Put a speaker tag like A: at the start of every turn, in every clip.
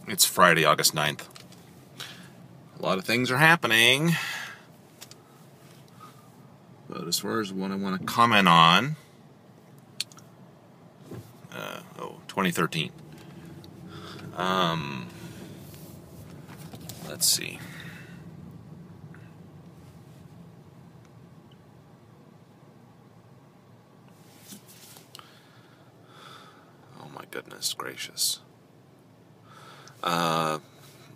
A: It's Friday, August 9th. A lot of things are happening. But as far as what I want to comment on, 2013. Let's see. Oh my goodness gracious.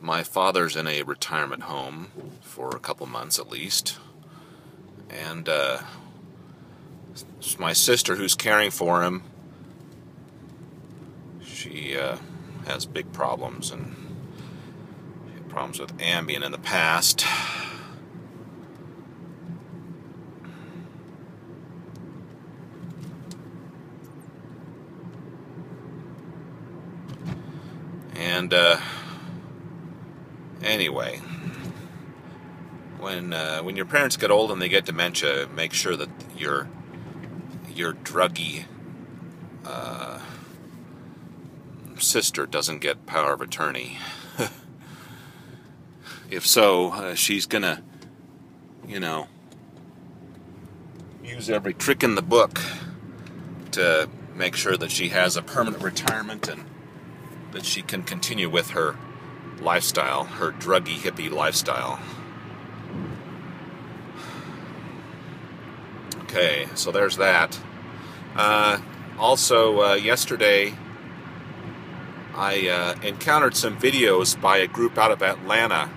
A: My father's in a retirement home for a couple months at least. And my sister, who's caring for him, she has big problems, and she had problems with Ambien in the past. And anyway, when your parents get old and they get dementia, make sure that your druggy sister doesn't get power of attorney. If so, she's gonna, use every trick in the book to make sure that she has a permanent retirement and that she can continue with her lifestyle, her druggy hippie lifestyle. Okay, so there's that. Also, yesterday I encountered some videos by a group out of Atlanta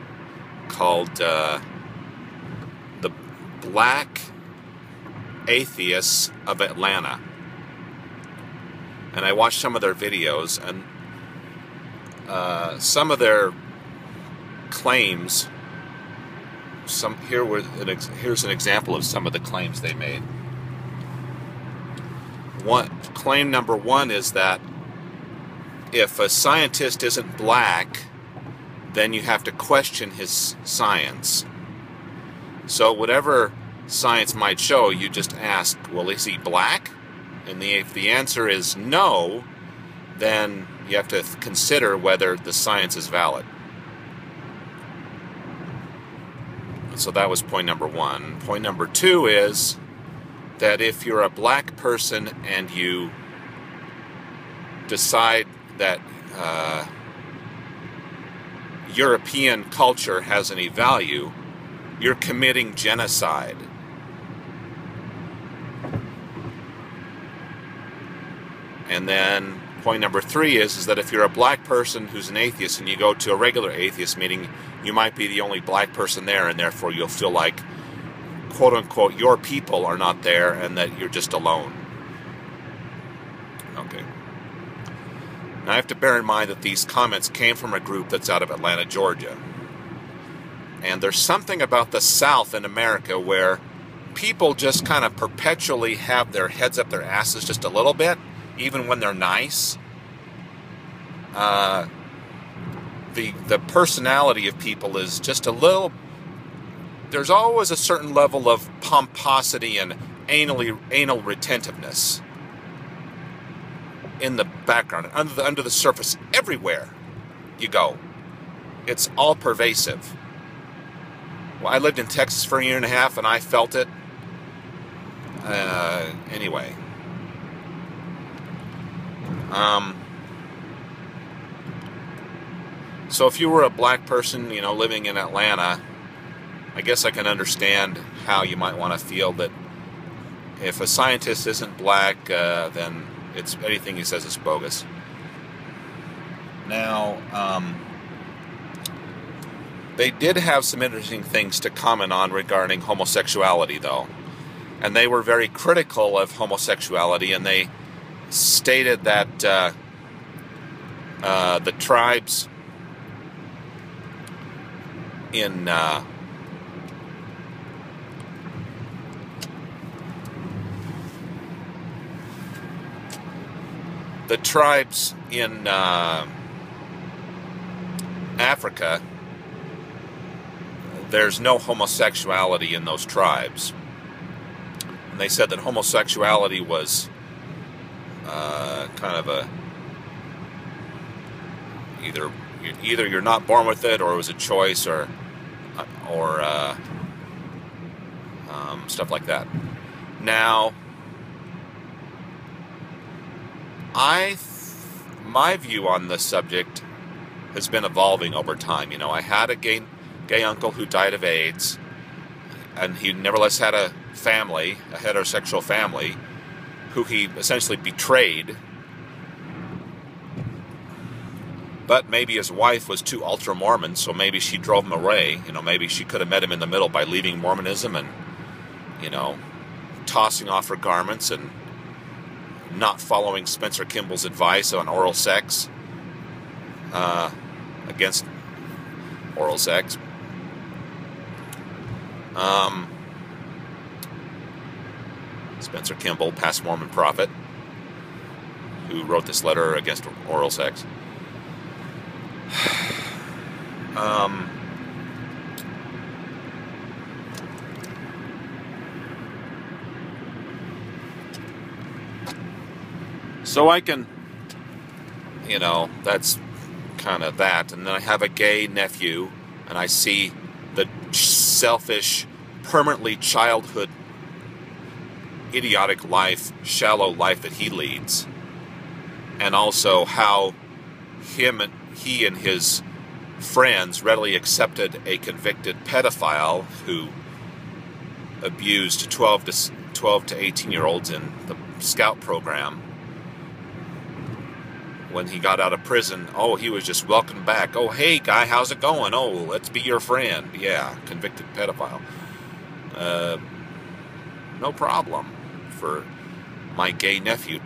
A: called the Black Atheists of Atlanta. And I watched some of their videos, and some of their claims, here's an example of some of the claims they made. Claim number one is that if a scientist isn't black, then you have to question his science. So whatever science might show, you just ask, well, is he black? And if the answer is no, then you have to consider whether the science is valid. So that was point number one. Point number two is that if you're a black person and you decide that European culture has any value, you're committing genocide. And then point number three is that if you're a black person who's an atheist and you go to a regular atheist meeting, you might be the only black person there, and therefore you'll feel like, quote unquote, your people are not there and that you're just alone. Okay. Now I have to bear in mind that these comments came from a group that's out of Atlanta, Georgia. And there's something about the South in America where people just kind of perpetually have their heads up their asses just a little bit, even when they're nice. The personality of people is just a little. There's always a certain level of pomposity and anal retentiveness in the background, under the surface, everywhere you go. It's all pervasive. Well, I lived in Texas for a year and a half, and I felt it. Anyway. So if you were a black person, living in Atlanta, I guess I can understand how you might want to feel that if a scientist isn't black, then anything he says is bogus. Now, they did have some interesting things to comment on regarding homosexuality, though. And they were very critical of homosexuality, and they stated that the tribes in Africa, there's no homosexuality in those tribes. And they said that homosexuality was kind of either either you're not born with it, or it was a choice, or stuff like that. Now, my view on this subject has been evolving over time. You know, I had a gay uncle who died of AIDS, and he nevertheless had a family, a heterosexual family, who he essentially betrayed. But maybe his wife was too ultra-Mormon, so maybe she drove him away. You know, maybe she could have met him in the middle by leaving Mormonism and, you know, tossing off her garments and not following Spencer Kimball's advice on oral sex, against oral sex. Spencer Kimball, past Mormon prophet, who wrote this letter against oral sex. So I can, you know, that's kind of that. And then I have a gay nephew, and I see the selfish, permanently childhood, idiotic life, shallow life that he leads. And also how he and his friends readily accepted a convicted pedophile who abused 12 to 18-year-olds in the Scout program. When he got out of prison, oh, he was just welcomed back. Oh, hey, guy, how's it going? Oh, let's be your friend. Yeah, convicted pedophile. No problem for my gay nephew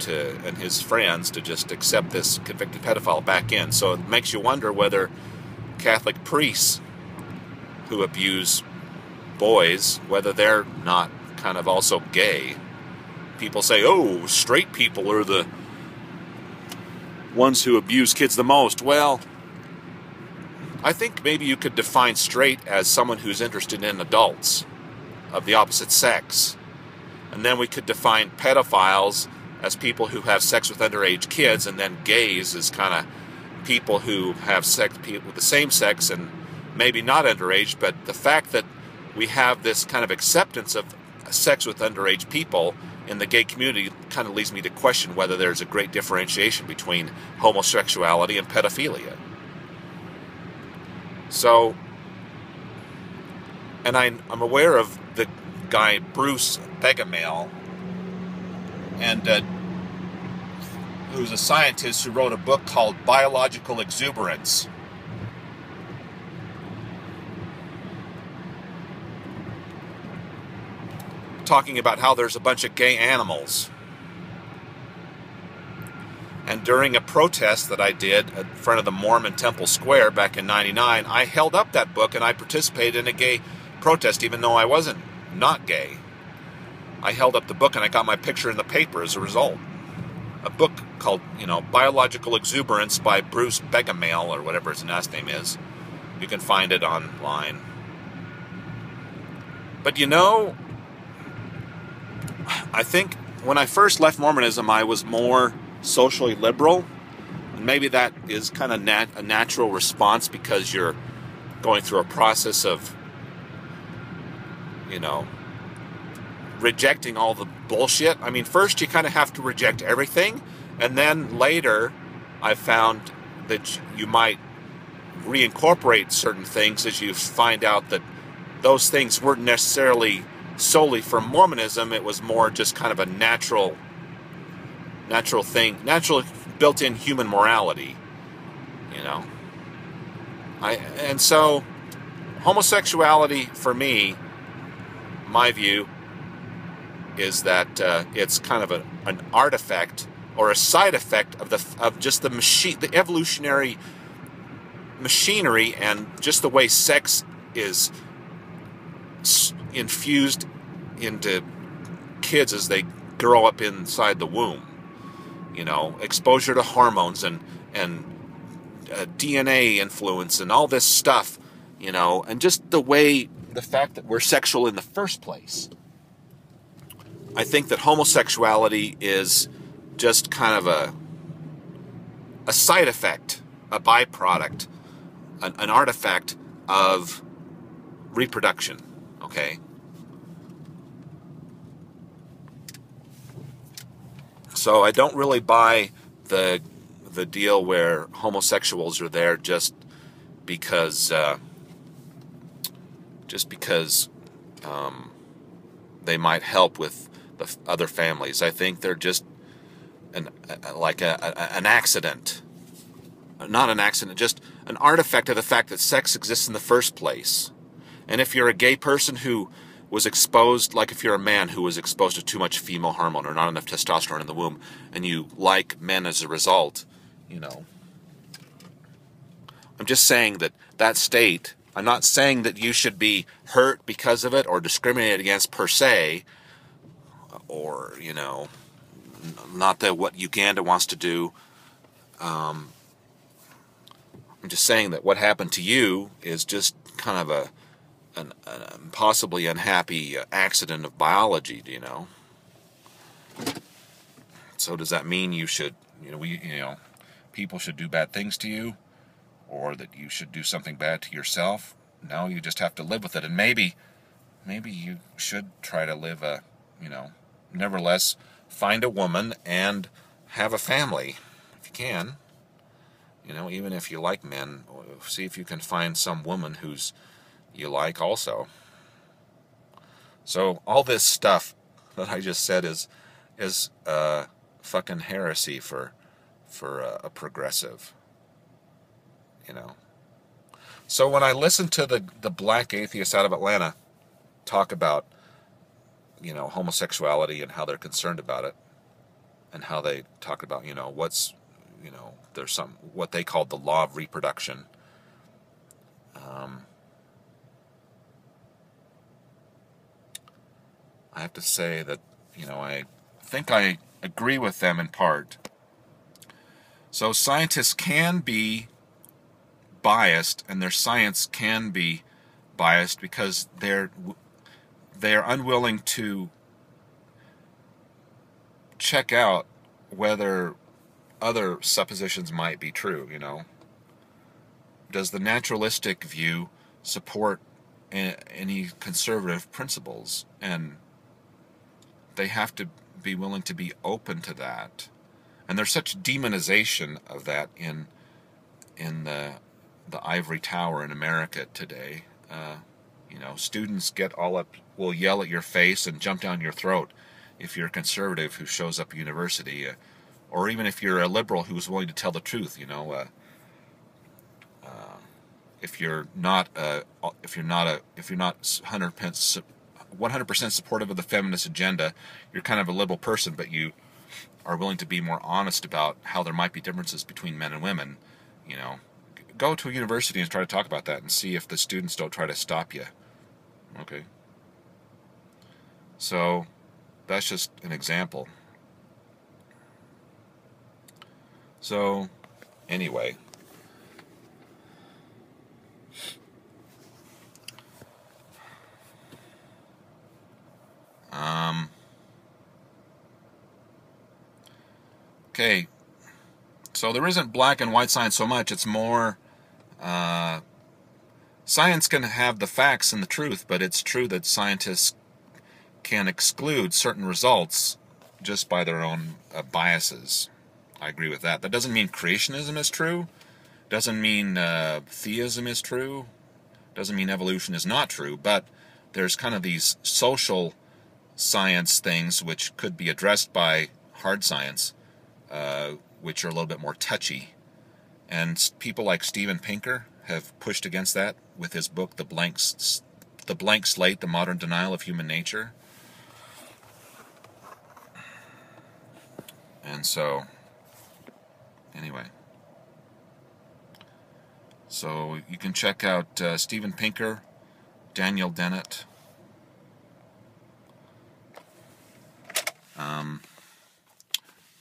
A: and his friends to just accept this convicted pedophile back in. So it makes you wonder whether Catholic priests who abuse boys, whether they're not kind of also gay. People say, oh, straight people are the ones who abuse kids the most. Well, I think maybe you could define straight as someone who's interested in adults of the opposite sex. And then we could define pedophiles as people who have sex with underage kids, and then gays as kind of people who have sex with the same sex and maybe not underage. But the fact that we have this kind of acceptance of sex with underage people in the gay community kind of leads me to question whether there's a great differentiation between homosexuality and pedophilia. So, and I'm aware of the guy Bruce Begamel, and who's a scientist who wrote a book called Biological Exuberance. Talking about how there's a bunch of gay animals. And during a protest that I did in front of the Mormon Temple Square back in '99, I held up that book and I participated in a gay protest even though I wasn't not gay. I held up the book and I got my picture in the paper as a result. A book called, you know, Biological Exuberance by Bruce Begamel, or whatever his last name is. You can find it online. But you know, I think when I first left Mormonism, I was more socially liberal. And maybe that is kind of a natural response because you're going through a process of, you know, rejecting all the bullshit. I mean, first you kind of have to reject everything, and then later I found that you might reincorporate certain things as you find out that those things weren't necessarily solely from Mormonism. It was more just kind of a natural thing, natural built-in human morality, you know. And so homosexuality, for me, my view is that it's kind of an artifact or a side effect of just the evolutionary machinery and just the way sex is infused into kids as they grow up inside the womb. You know, exposure to hormones and DNA influence and all this stuff, you know, and just the fact that we're sexual in the first place. I think that homosexuality is just kind of a side effect, a byproduct an artifact of reproduction. Okay? So I don't really buy the deal where homosexuals are there just because they might help with the other families. I think they're just an accident. Not an accident, just an artifact of the fact that sex exists in the first place. And if you're a gay person who was exposed, like if you're a man who was exposed to too much female hormone or not enough testosterone in the womb, and you like men as a result, you know. I'm just saying that state, I'm not saying that you should be hurt because of it or discriminated against per se, or, you know, not that what Uganda wants to do. I'm just saying that what happened to you is just kind of an possibly unhappy accident of biology, you know. So does that mean you should, people should do bad things to you, or that you should do something bad to yourself? No, you just have to live with it. And maybe you should try to live nevertheless, find a woman and have a family if you can. You know, even if you like men, see if you can find some woman who's you like also. So all this stuff that I just said is fucking heresy for a progressive. You know. So when I listen to the Black Atheists out of Atlanta talk about, you know, homosexuality and how they're concerned about it, and how they talk about, you know, there's what they call the law of reproduction. I have to say that, you know, I think I agree with them in part. So scientists can be biased, and their science can be biased because they're unwilling to check out whether other suppositions might be true, you know. Does the naturalistic view support any conservative principles? And they have to be willing to be open to that. And there's such demonization of that in the ivory tower in America today. You know, students will yell at your face and jump down your throat if you're a conservative who shows up at university, or even if you're a liberal who's willing to tell the truth. You know, if you're not 100% supportive of the feminist agenda, you're kind of a liberal person, but you are willing to be more honest about how there might be differences between men and women. You know, go to a university and try to talk about that and see if the students don't try to stop you. Okay. So that's just an example. So anyway, okay, so there isn't black and white science so much. It's more, science can have the facts and the truth, but it's true that scientists can exclude certain results just by their own biases. I agree with that. That doesn't mean creationism is true. Doesn't mean theism is true. Doesn't mean evolution is not true. But there's kind of these social science things which could be addressed by hard science, which are a little bit more touchy. And people like Steven Pinker have pushed against that with his book, The Blank Slate, The Modern Denial of Human Nature. And so, anyway. So you can check out Steven Pinker, Daniel Dennett,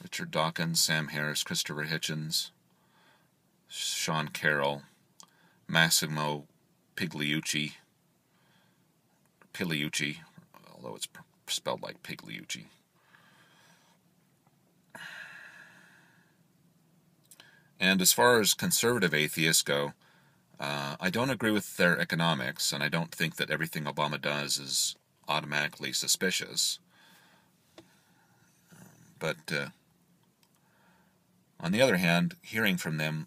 A: Richard Dawkins, Sam Harris, Christopher Hitchens, Sean Carroll, Massimo Pigliucci, although it's spelled like Pigliucci. And as far as conservative atheists go, I don't agree with their economics, and I don't think that everything Obama does is automatically suspicious. But on the other hand, hearing from them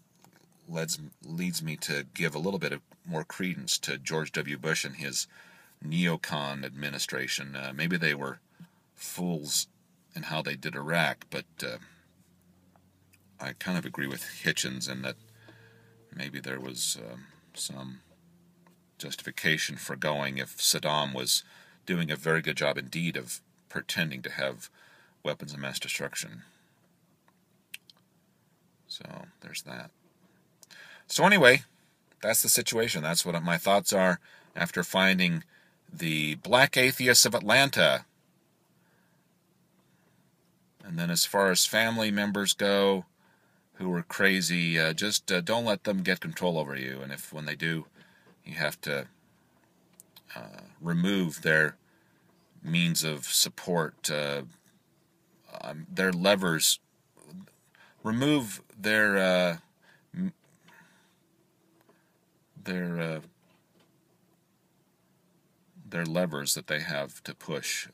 A: leads me to give a little bit of more credence to George W. Bush and his neocon administration. Maybe they were fools in how they did Iraq, but I kind of agree with Hitchens in that maybe there was some justification for going if Saddam was doing a very good job indeed of pretending to have weapons of mass destruction. So there's that. So anyway, that's the situation. That's what my thoughts are after finding the Black Atheists of Atlanta. And then as far as family members go who are crazy, just don't let them get control over you. And when they do, you have to remove their means of support, their levers, remove their levers that they have to push,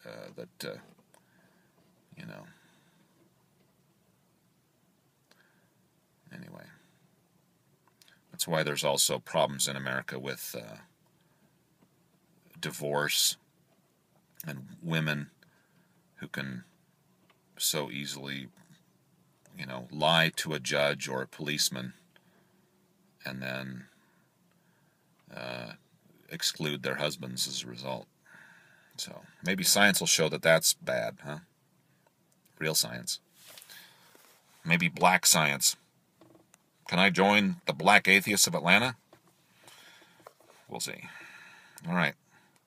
A: Anyway, that's why there's also problems in America with divorce and women who can so easily, lie to a judge or a policeman and then exclude their husbands as a result. So maybe science will show that that's bad, huh? Real science. Maybe black science. Can I join the Black Atheists of Atlanta? We'll see. All right.